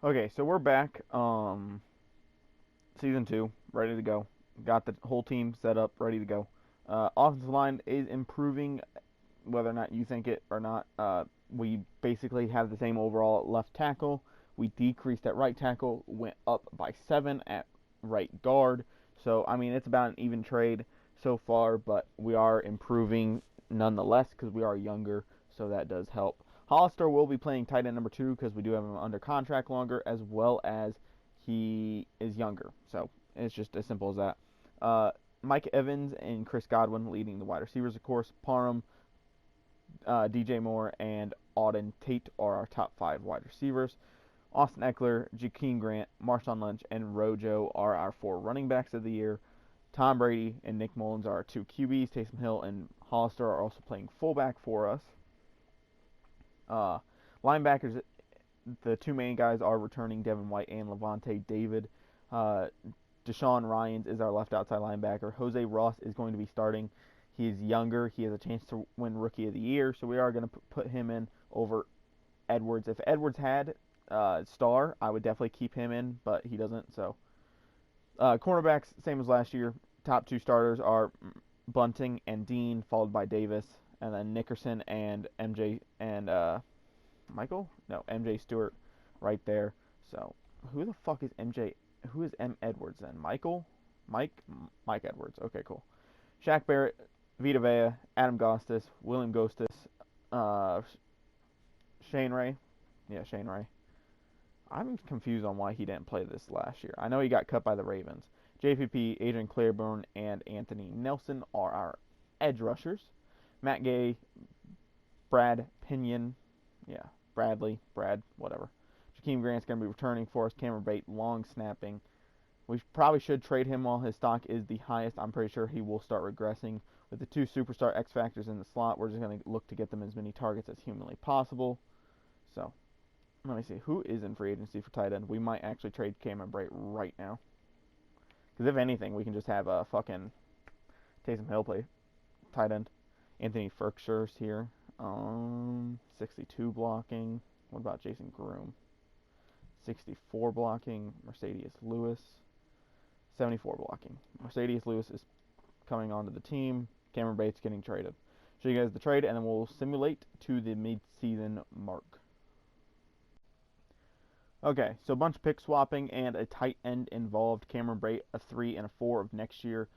Okay, so we're back. Season 2, ready to go. Got the whole team set up, ready to go. Offensive line is improving, whether or not you think it or not. We basically have the same overall at left tackle. We decreased at right tackle, went up by 7 at right guard. So, I mean, it's about an even trade so far, but we are improving nonetheless because we are younger, so that does help. Hollister will be playing tight end number 2 because we do have him under contract longer, as well as he is younger. So, it's just as simple as that. Mike Evans and Chris Godwin leading the wide receivers, of course. Parham, DJ Moore, and Auden Tate are our top 5 wide receivers. Austin Eckler, Jakeem Grant, Marshawn Lynch, and Rojo are our 4 running backs of the year. Tom Brady and Nick Mullins are our 2 QBs. Taysom Hill and Hollister are also playing fullback for us. Uh, Linebackers, the 2 main guys are returning, Devin White and Levante David. Deshaun Ryans is our left outside linebacker. Jose Ross is going to be starting. He's younger. He has a chance to win Rookie of the Year, so we are going to put him in over Edwards. If Edwards had star, I would definitely keep him in, but he doesn't. So cornerbacks, same as last year. Top 2 starters are Bunting and Dean, followed by Davis, and then Nickerson and MJ and Michael? No, MJ Stewart right there. So who the fuck is MJ? Who is M Edwards then? Michael? Mike Edwards. Okay, cool. Shaq Barrett, Vita Vea, Adam Gostis, William Ghostis, uh, Shane Ray. Yeah, Shane Ray. I'm confused on why he didn't play this last year. I know he got cut by the Ravens. JPP, Adrian Claiborne, and Anthony Nelson are our edge rushers. Matt Gay, Brad Pinion, yeah, Brad, whatever. Jakeem Grant's going to be returning for us. Cameron Bate, long snapping. We probably should trade him while his stock is the highest. I'm pretty sure he will start regressing. With the 2 superstar X factors in the slot, we're just going to look to get them as many targets as humanly possible. So, let me see. Who is in free agency for tight end? We might actually trade Cameron Brate right now. Because if anything, we can just have a fucking Taysom Hill play tight end. Anthony Ferkshire's here. 62 blocking. What about Jason Groom? 64 blocking. Mercedes Lewis. 74 blocking. Mercedes Lewis is coming onto the team. Cameron Bates getting traded. Show you guys the trade, and then we'll simulate to the mid-season mark. Okay, so a bunch of pick swapping and a tight end involved. Cameron Brate, a 3 and a 4 of next year.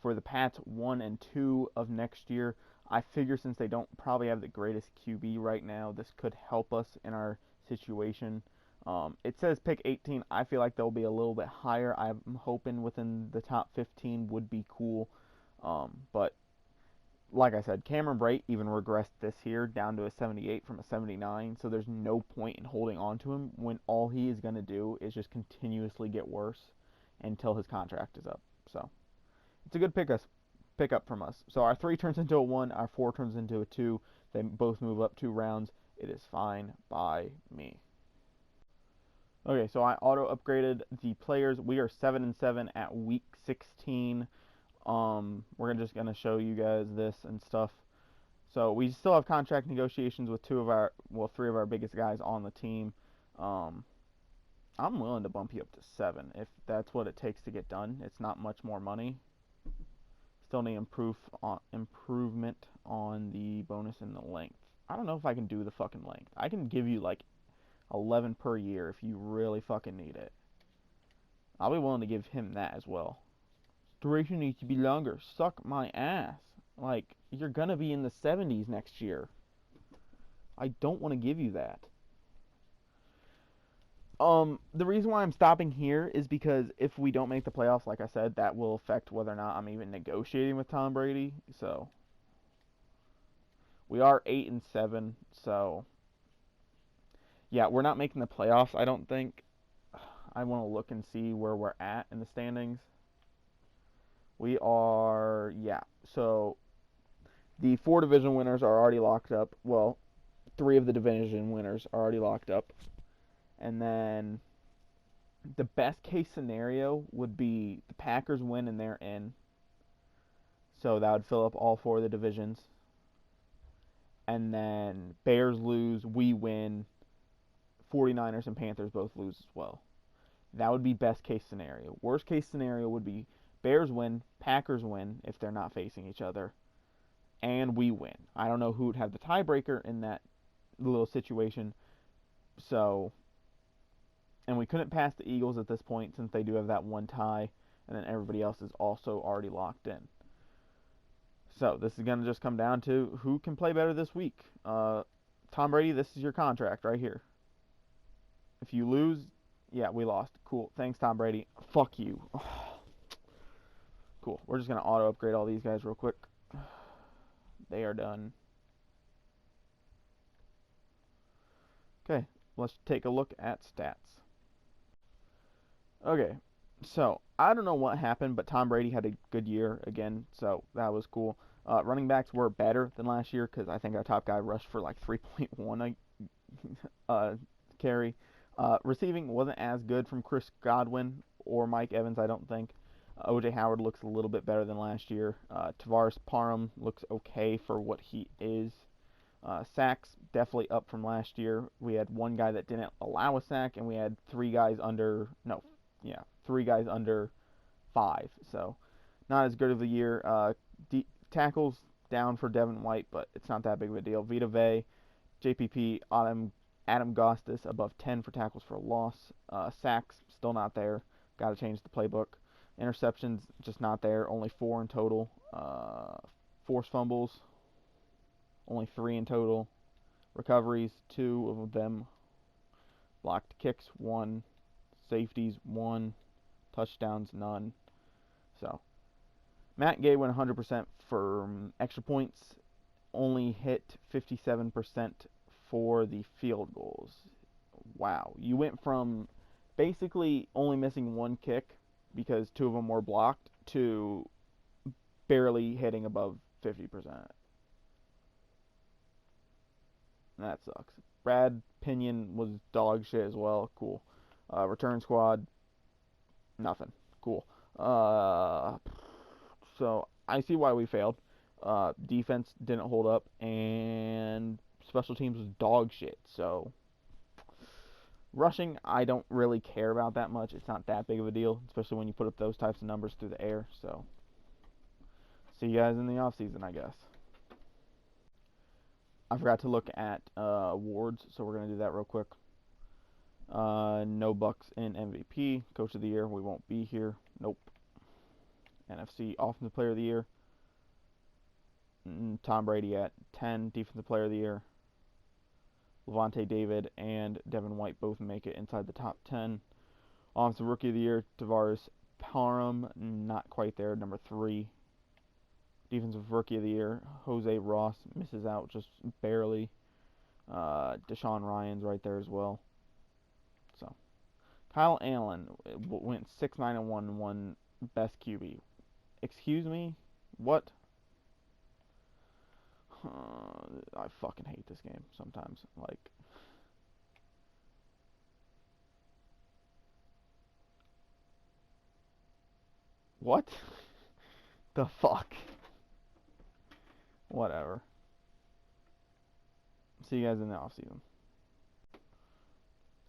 For the Pats, 1 and 2 of next year. I figure since they don't probably have the greatest QB right now, this could help us in our situation. It says pick 18. I feel like they'll be a little bit higher. I'm hoping within the top 15 would be cool. But like I said, Cameron Brate even regressed this year down to a 78 from a 79. So there's no point in holding on to him when all he is going to do is just continuously get worse until his contract is up. So it's a good pickup from us. So our 3 turns into a 1, our 4 turns into a 2. They both move up 2 rounds. It is fine by me. Okay, so I auto upgraded the players. We are 7-7 at week 16. We're just gonna show you guys this and stuff. So we still have contract negotiations with 3 of our biggest guys on the team. I'm willing to bump you up to 7 if that's what it takes to get done. It's not much more money. Still need improvement on the bonus and the length. I don't know if I can do the fucking length. I can give you like 11 per year if you really fucking need it. I'll be willing to give him that as well. Duration needs to be longer. Suck my ass. Like, you're gonna be in the 70s next year. I don't want to give you that. The reason why I'm stopping here is because if we don't make the playoffs, like I said, that will affect whether or not I'm even negotiating with Tom Brady. So we are 8-7. So yeah, we're not making the playoffs. I don't think. I want to look and see where we're at in the standings. We are, yeah. So the 4 division winners are already locked up. Well, 3 of the division winners are already locked up. And then the best case scenario would be the Packers win and they're in. So that would fill up all 4 of the divisions. And then Bears lose, we win, 49ers and Panthers both lose as well. That would be best case scenario. Worst case scenario would be Bears win, Packers win if they're not facing each other, and we win. I don't know who would have the tiebreaker in that little situation. So, and we couldn't pass the Eagles at this point since they do have that one tie, and then everybody else is also already locked in. So this is going to just come down to who can play better this week. Tom Brady, this is your contract right here. If you lose, yeah, we lost. Cool. Thanks, Tom Brady. Fuck you. Cool. We're just going to auto-upgrade all these guys real quick. They are done. Okay, let's take a look at stats. Okay, so I don't know what happened, but Tom Brady had a good year again, so that was cool. Running backs were better than last year because I think our top guy rushed for like 3.1 carry. Receiving wasn't as good from Chris Godwin or Mike Evans, I don't think. O.J. Howard looks a little bit better than last year. Tavares Parham looks okay for what he is. Sacks definitely up from last year. We had one guy that didn't allow a sack, and we had three guys under 5. So not as good of a year. Tackles down for Devin White, but it's not that big of a deal. Vita Vea, JPP, Adam Gostis above 10 for tackles for a loss. Sacks still not there. Got to change the playbook. Interceptions just not there. Only 4 in total. Forced fumbles, only 3 in total. Recoveries, 2 of them. Blocked kicks, 1. Safeties, 1. Touchdowns, none. So, Matt Gay went 100% for extra points. Only hit 57% for the field goals. Wow. You went from basically only missing 1 kick because 2 of them were blocked to barely hitting above 50%. That sucks. Brad Pinion was dog shit as well. Cool. Return squad, nothing. Cool. So I see why we failed. Defense didn't hold up, and special teams was dog shit. So rushing, I don't really care about that much. It's not that big of a deal, especially when you put up those types of numbers through the air. So see you guys in the off season, I guess. I forgot to look at awards, so we're going to do that real quick. No Bucs in MVP. Coach of the Year, we won't be here. Nope. NFC Offensive Player of the Year. Tom Brady at 10. Defensive Player of the Year. Levante David and Devin White both make it inside the top 10. Offensive Rookie of the Year, Tavares Parham, not quite there, number 3. Defensive Rookie of the Year, Jose Ross misses out just barely. Deshaun Ryan's right there as well. So, Kyle Allen went 6-9-1 and won Best QB. Excuse me? What? I fucking hate this game sometimes. Like, what? The fuck? Whatever. See you guys in the offseason.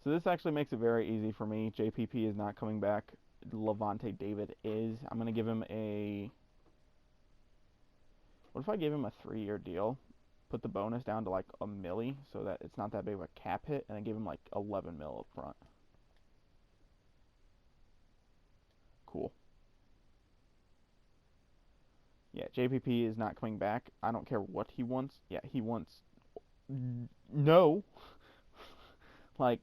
So this actually makes it very easy for me. JPP is not coming back. Levante David is. I'm going to give him a... What if I gave him a 3-year deal? Put the bonus down to like a milli so that it's not that big of a cap hit, and I give him like 11 mil up front. Cool. Yeah, JPP is not coming back. I don't care what he wants. Yeah, he wants... No. Like,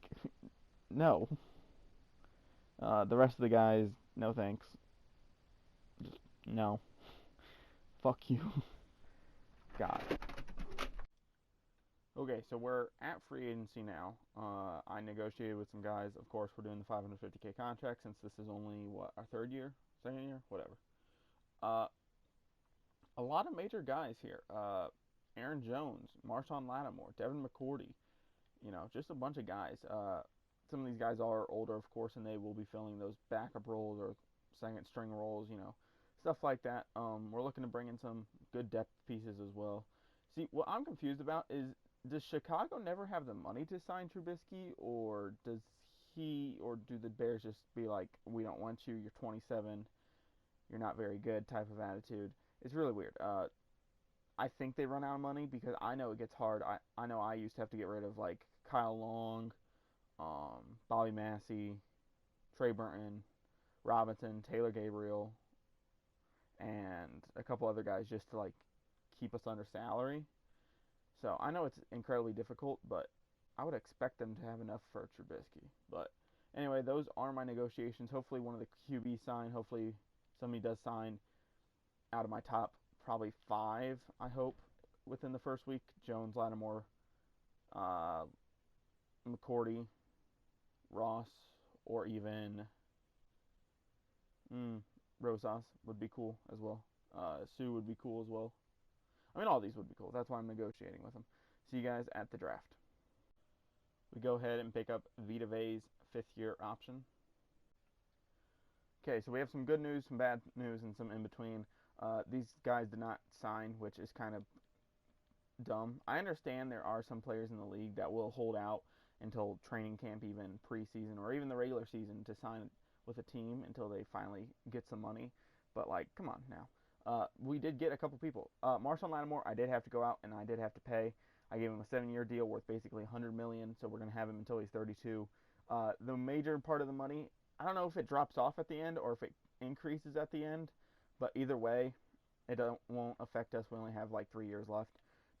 no. The rest of the guys, no thanks. Just, no. Fuck you. God. Okay, so we're at free agency now. I negotiated with some guys. Of course, we're doing the $550K contract since this is only, what, our 3rd year? 2nd year? Whatever. A lot of major guys here. Aaron Jones, Marshawn Lattimore, Devin McCourty. You know, just a bunch of guys. Some of these guys are older, of course, and they will be filling those backup roles or second string roles, you know, stuff like that. We're looking to bring in some good depth pieces as well. See, what I'm confused about is does Chicago never have the money to sign Trubisky, or do the Bears just be like, we don't want you, you're 27, you're not very good type of attitude? It's really weird. I think they run out of money because I know it gets hard. I know I used to have to get rid of like Kyle Long, Bobby Massey, Trey Burton, Robinson, Taylor Gabriel, and a couple other guys just to like keep us under salary. So I know it's incredibly difficult, but I would expect them to have enough for Trubisky. But anyway, those are my negotiations. Hopefully one of the QBs sign. Hopefully somebody does sign out of my top probably 5, I hope, within the first week. Jones, Lattimore, uh, McCourty, Ross, or even Rosas would be cool as well. Sue would be cool as well. I mean, all these would be cool. That's why I'm negotiating with them. See you guys at the draft. We go ahead and pick up Vita Vea's 5th-year option. Okay, so we have some good news, some bad news, and some in between. These guys did not sign, which is kind of dumb. I understand there are some players in the league that will hold out until training camp, even preseason, or even the regular season to sign with a team until they finally get some money. But, like, come on now. We did get a couple people. Marshawn Lattimore, I did have to go out and I did have to pay. I gave him a 7-year deal worth basically $100 million, so we're going to have him until he's 32. The major part of the money, I don't know if it drops off at the end or if it increases at the end, but either way, it won't affect us. We only have like 3 years left.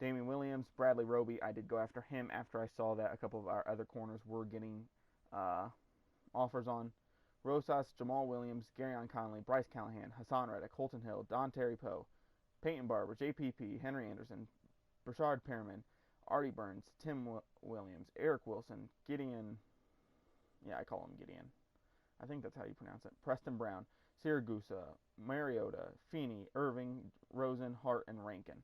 Damian Williams, Bradley Roby, I did go after him after I saw that a couple of our other corners were getting offers on. Rosas, Jamal Williams, Garyon Conley, Bryce Callahan, Hassan Reddick, Holton Hill, Don Terry Poe, Peyton Barber, JPP, Henry Anderson, Brashard Perriman, Artie Burns, Tim Williams, Eric Wilson, Gideon, I call him Gideon. I think that's how you pronounce it. Preston Brown, Siragusa, Mariota, Feeney, Irving, Rosen, Hart, and Rankin.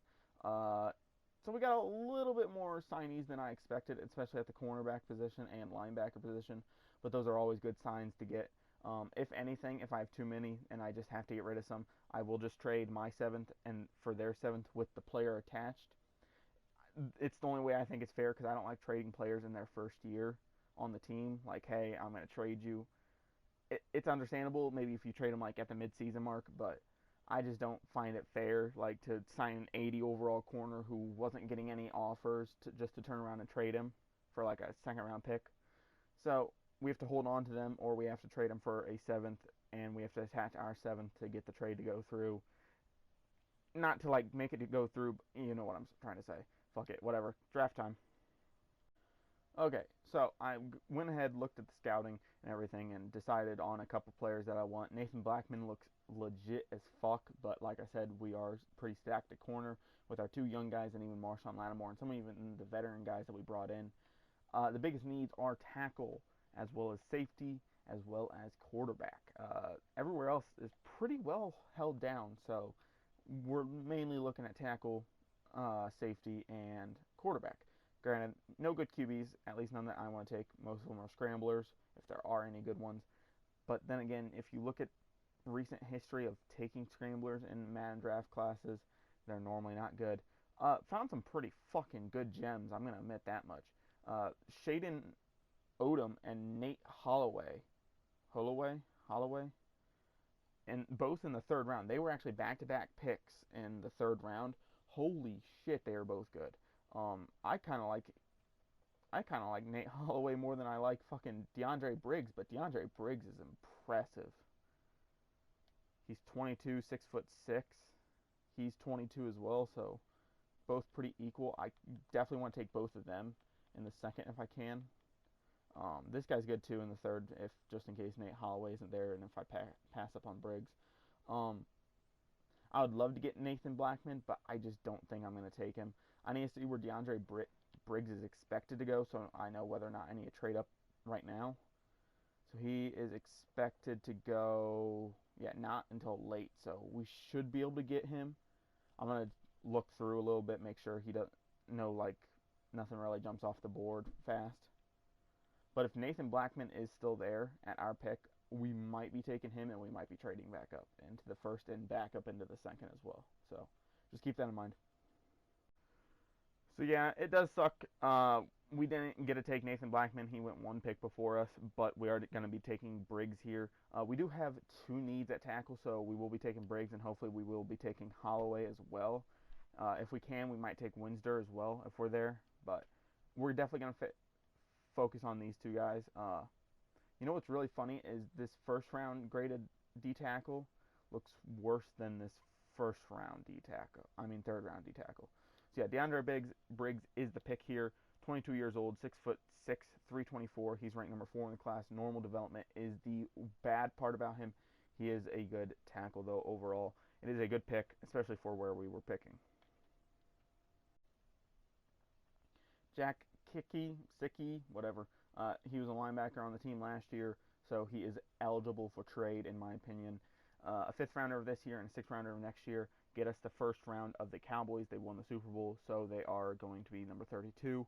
So we got a little bit more signees than I expected, especially at the cornerback position and linebacker position. But those are always good signs to get. If anything, if I have too many and I just have to get rid of some, I will just trade my 7th and for their 7th with the player attached. It's the only way I think it's fair because I don't like trading players in their first year on the team. Like, hey, I'm going to trade you. It's understandable maybe if you trade them like at the midseason mark, but I just don't find it fair like to sign an 80 overall corner who wasn't getting any offers just to turn around and trade him for like a 2nd round pick. So we have to hold on to them or we have to trade them for a 7th and we have to attach our 7th to get the trade to go through. Not to like make it to go through, but you know what I'm trying to say. Fuck it, whatever. Draft time. Okay, so I went ahead, looked at the scouting and everything, and decided on a couple players that I want. Nathan Blackman looks legit as fuck, but like I said, we are pretty stacked at corner with our 2 young guys and even Marshawn Lattimore and some even the veteran guys that we brought in. The biggest needs are tackle, as well as safety, as well as quarterback. Everywhere else is pretty well held down, so we're mainly looking at tackle, safety, and quarterback. Granted, no good QBs, at least none that I want to take. Most of them are scramblers, if there are any good ones. But then again, if you look at recent history of taking scramblers in Madden draft classes, they're normally not good. Found some pretty fucking good gems, I'm going to admit that much. Shaden Odom and Nate Holloway, and both in the 3rd round. They were actually back-to-back picks in the 3rd round. Holy shit, they are both good. I kind of like Nate Holloway more than I like fucking DeAndre Briggs, but DeAndre Briggs is impressive. He's 22, 6'6". He's 22 as well, so both pretty equal. I definitely want to take both of them in the 2nd if I can. This guy's good too in the 3rd, if just in case Nate Holloway isn't there, and if I pass up on Briggs. I would love to get Nathan Blackman, but I just don't think I'm going to take him. I need to see where DeAndre Briggs is expected to go, so I know whether or not I need to trade up right now. So he is expected to go, not until late, so we should be able to get him. I'm going to look through a little bit, make sure he doesn't nothing really jumps off the board fast. But if Nathan Blackman is still there at our pick, we might be taking him and we might be trading back up into the 1st and back up into the 2nd as well. So just keep that in mind. So yeah, it does suck. We didn't get to take Nathan Blackman. He went one pick before us, but we are going to be taking Briggs here. We do have two needs at tackle, so we will be taking Briggs, and hopefully we will be taking Holloway as well. If we can, we might take Windsor as well if we're there, but we're definitely going to focus on these two guys. You know what's really funny is this first round graded D tackle looks worse than this first round D tackle. I mean third round D tackle. So yeah, Briggs is the pick here. 22 years old, 6'6", 324. He's ranked number 4 in the class. Normal development is the bad part about him. He is a good tackle though overall. It is a good pick, especially for where we were picking. Jack Sicky, whatever. He was a linebacker on the team last year, so he is eligible for trade, in my opinion. A fifth rounder of this year and a sixth rounder of next year get us the first round of the Cowboys. They won the Super Bowl, so they are going to be number 32,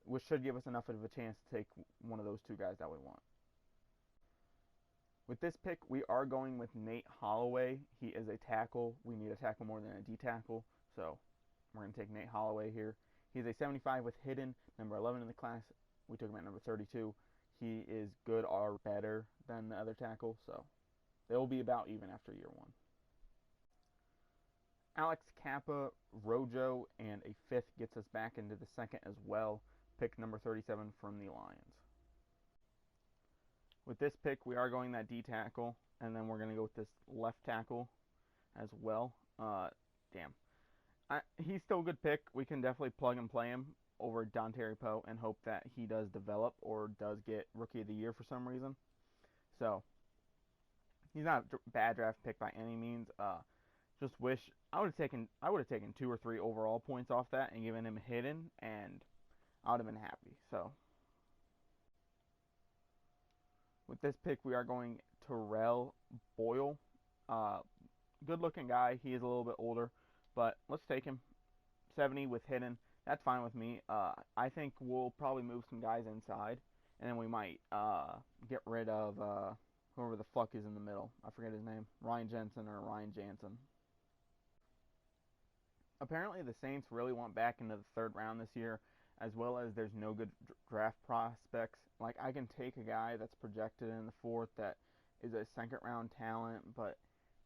which should give us enough of a chance to take one of those two guys that we want. With this pick, we are going with Nate Holloway. He is a tackle. We need a tackle more than a D tackle, so we're going to take Nate Holloway here. He's a 75 with hidden, number 11 in the class. We took him at number 32. He is good or better than the other tackle, so they will be about even after year one. Alex Kappa, Rojo, and a fifth gets us back into the second as well. Pick number 37 from the Lions. With this pick, we are going that D tackle, and then we're going to go with this left tackle as well. Damn. He's still a good pick. We can definitely plug and play him over Dontari Poe and hope that he does develop or does get Rookie of the Year for some reason. So, he's not a bad draft pick by any means. Just wish I would have taken 2 or 3 overall points off that and given him hidden, and I would have been happy. So, with this pick, we are going Terrell Boyle. Good-looking guy. He is a little bit older, but let's take him. 70 with hidden. That's fine with me. I think we'll probably move some guys inside, and then we might get rid of whoever the fuck is in the middle. I forget his name. Ryan Jensen or Ryan Jansen. Apparently, the Saints really want back into the third round this year, as well as there's no good draft prospects. Like, I can take a guy that's projected in the fourth that is a second round talent, but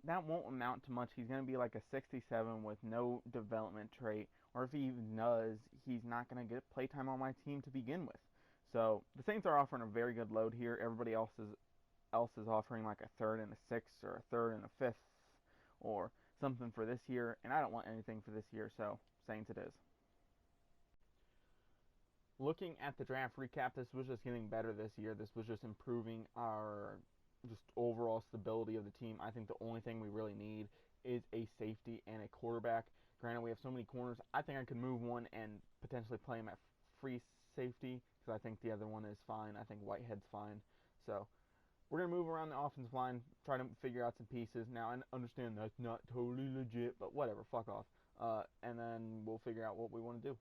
that won't amount to much. He's going to be like a 67 with no development trait, or if he even does, he's not going to get playtime on my team to begin with. So the Saints are offering a very good load here. Everybody else is offering like a third and a sixth, or a third and a fifth, or something for this year, and I don't want anything for this year, so Saints it is. Looking at the draft recap, this was just getting better this year. This was just improving our just overall stability of the team. I think the only thing we really need is a safety and a quarterback. Granted, we have so many corners. I think I could move one and potentially play him at free safety because I think the other one is fine. I think Whitehead's fine. So we're going to move around the offensive line, try to figure out some pieces. Now, I understand that's not totally legit, but whatever, fuck off. And then we'll figure out what we want to do.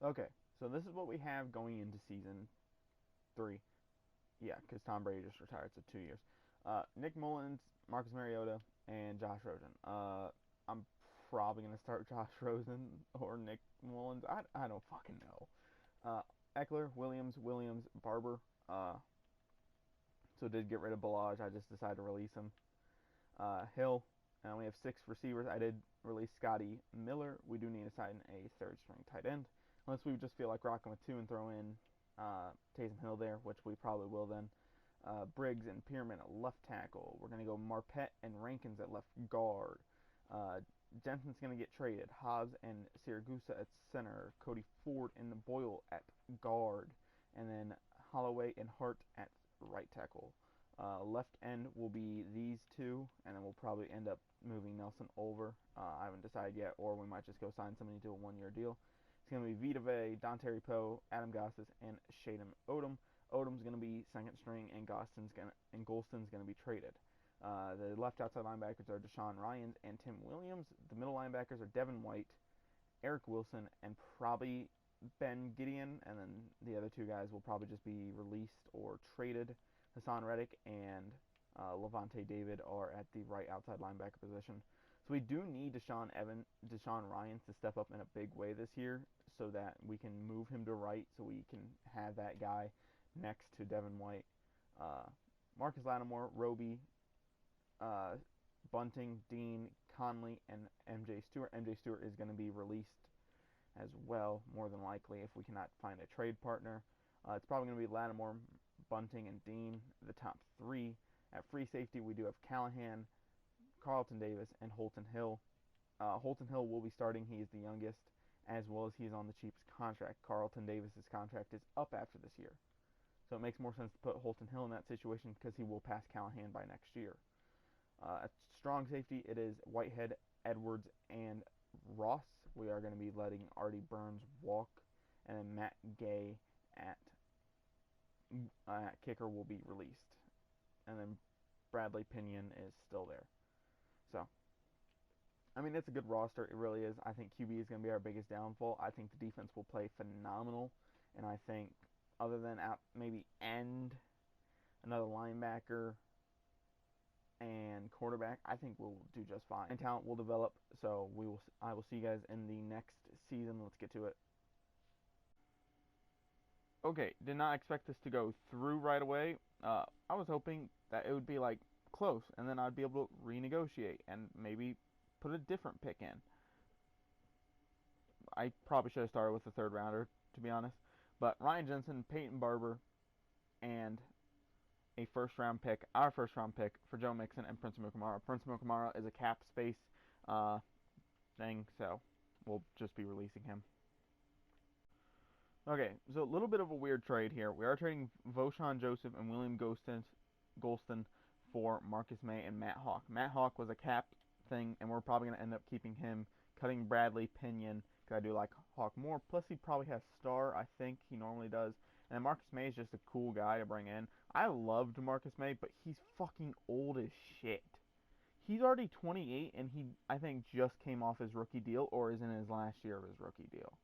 Okay, so this is what we have going into season 3. Yeah, because Tom Brady just retired, so 2 years. Nick Mullins, Marcus Mariota, and Josh Rosen. I'm probably going to start Josh Rosen or Nick Mullins. I don't fucking know. Eckler, Williams, Barber. So did get rid of Balaj. I just decided to release him. Hill. And we have 6 receivers. I did release Scotty Miller. We do need to sign a third string tight end. Unless we just feel like rocking with 2 and throw in Taysom Hill there, which we probably will then. Briggs and Pierman at left tackle. We're going to go Marpet and Rankins at left guard. Jensen's going to get traded. Hobbs and Siragusa at center. Cody Ford and Boyle at guard. And then Holloway and Hart at right tackle. Left end will be these 2, and then we'll probably end up moving Nelson over. I haven't decided yet, or we might just go sign somebody to a 1-year deal. It's going to be Vita Vea, Dontari Poe, Adam Gossis, and Shadem Odom. Odom's going to be second string, and Golston's going to be traded. The left outside linebackers are Deshaun Ryans and Tim Williams. The middle linebackers are Devin White, Eric Wilson, and probably Ben Gideon. And then the other 2 guys will probably just be released or traded. Hassan Reddick and Levante David are at the right outside linebacker position. So we do need Deshaun Ryan to step up in a big way this year so that we can move him to right so we can have that guy next to Devin White. Uh, Marcus Lattimore, Roby, uh, Bunting, Dean, Conley, and MJ Stewart. MJ Stewart is going to be released as well, more than likely, if we cannot find a trade partner. It's probably going to be Lattimore, Bunting, and Dean, the top three. At free safety, we do have Callahan, Carlton Davis, and Holton Hill. Holton Hill will be starting. He is the youngest, as well as he's on the cheapest contract. Carlton Davis's contract is up after this year. So it makes more sense to put Holton Hill in that situation because he will pass Callahan by next year. At strong safety, it is Whitehead, Edwards, and Ross. We are going to be letting Artie Burns walk, and then Matt Gay at kicker will be released. And then Bradley Pinion is still there. So, I mean, it's a good roster. It really is. I think QB is going to be our biggest downfall. I think the defense will play phenomenal. And I think, other than maybe end, another linebacker, and quarterback, I think we'll do just fine. And talent will develop. So I will see you guys in the next season. Let's get to it. Okay, did not expect this to go through right away. I was hoping that it would be like close, and then I'd be able to renegotiate and maybe put a different pick in. I probably should have started with the third rounder, to be honest. But Ryan Jensen, Peyton Barber, and a first-round pick, our first-round pick for Joe Mixon and Prince Amukamara. Prince Amukamara is a cap space thing, so we'll just be releasing him. Okay, so a little bit of a weird trade here. We are trading Voshan Joseph and William Golston for Marcus May and Matt Hawk. Matt Hawk was a cap thing, and we're probably going to end up keeping him, cutting Bradley Pinion, because I do like Hawk more. Plus, he probably has star, I think he normally does. And Marcus May is just a cool guy to bring in. I loved Marcus May, but he's fucking old as shit. He's already 28, and he, I think, just came off his rookie deal, or is in his last year of his rookie deal.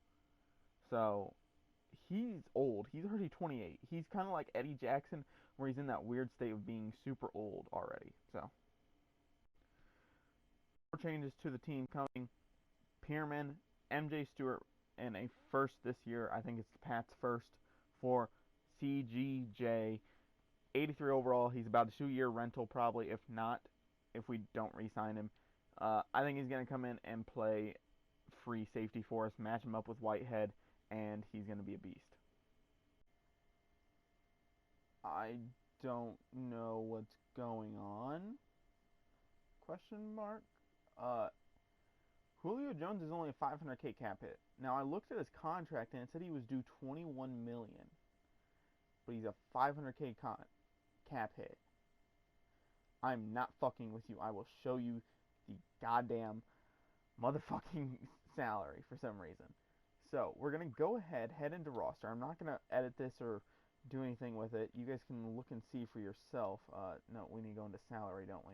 So he's old. He's already 28. He's kind of like Eddie Jackson, where he's in that weird state of being super old already. So, more changes to the team coming. Pierman, MJ Stewart, and a first this year. I think it's Pat's first for CGJ. 83 overall. He's about a 2-year rental probably, if not, if we don't re-sign him. I think he's going to come in and play free safety for us, match him up with Whitehead, and he's going to be a beast. I don't know what's going on. Question mark. Julio Jones is only a $500K cap hit. Now I looked at his contract and it said he was due $21 million, but he's a $500K cap hit. I'm not fucking with you. I will show you the goddamn motherfucking salary for some reason. So we're gonna go ahead, head into roster. I'm not gonna edit this or do anything with it. You guys can look and see for yourself. No, we need to go into salary, don't we?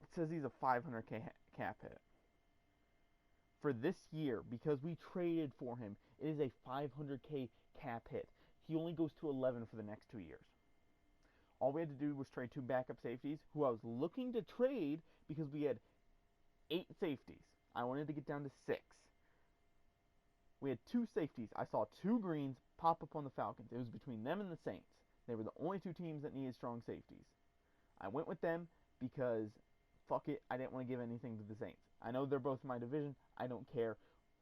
It says he's a $500K cap hit. For this year, because we traded for him, it is a $500K cap hit. He only goes to 11 for the next 2 years. All we had to do was trade 2 backup safeties, who I was looking to trade because we had 8 safeties. I wanted to get down to 6. We had 2 safeties. I saw 2 greens pop up on the Falcons. It was between them and the Saints. They were the only 2 teams that needed strong safeties. I went with them because, fuck it, I didn't want to give anything to the Saints. I know they're both in my division. I don't care.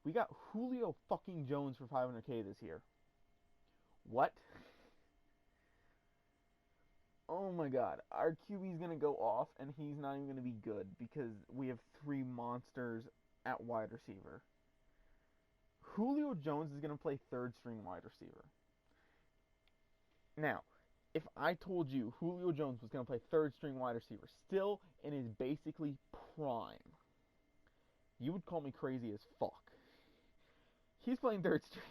We got Julio fucking Jones for $500K this year. What? Oh my god. Our QB's going to go off, and he's not even going to be good because we have 3 monsters at wide receiver. Julio Jones is going to play 3rd string wide receiver. Now, if I told you Julio Jones was going to play 3rd string wide receiver, still in his basically prime, you would call me crazy as fuck. He's playing 3rd string.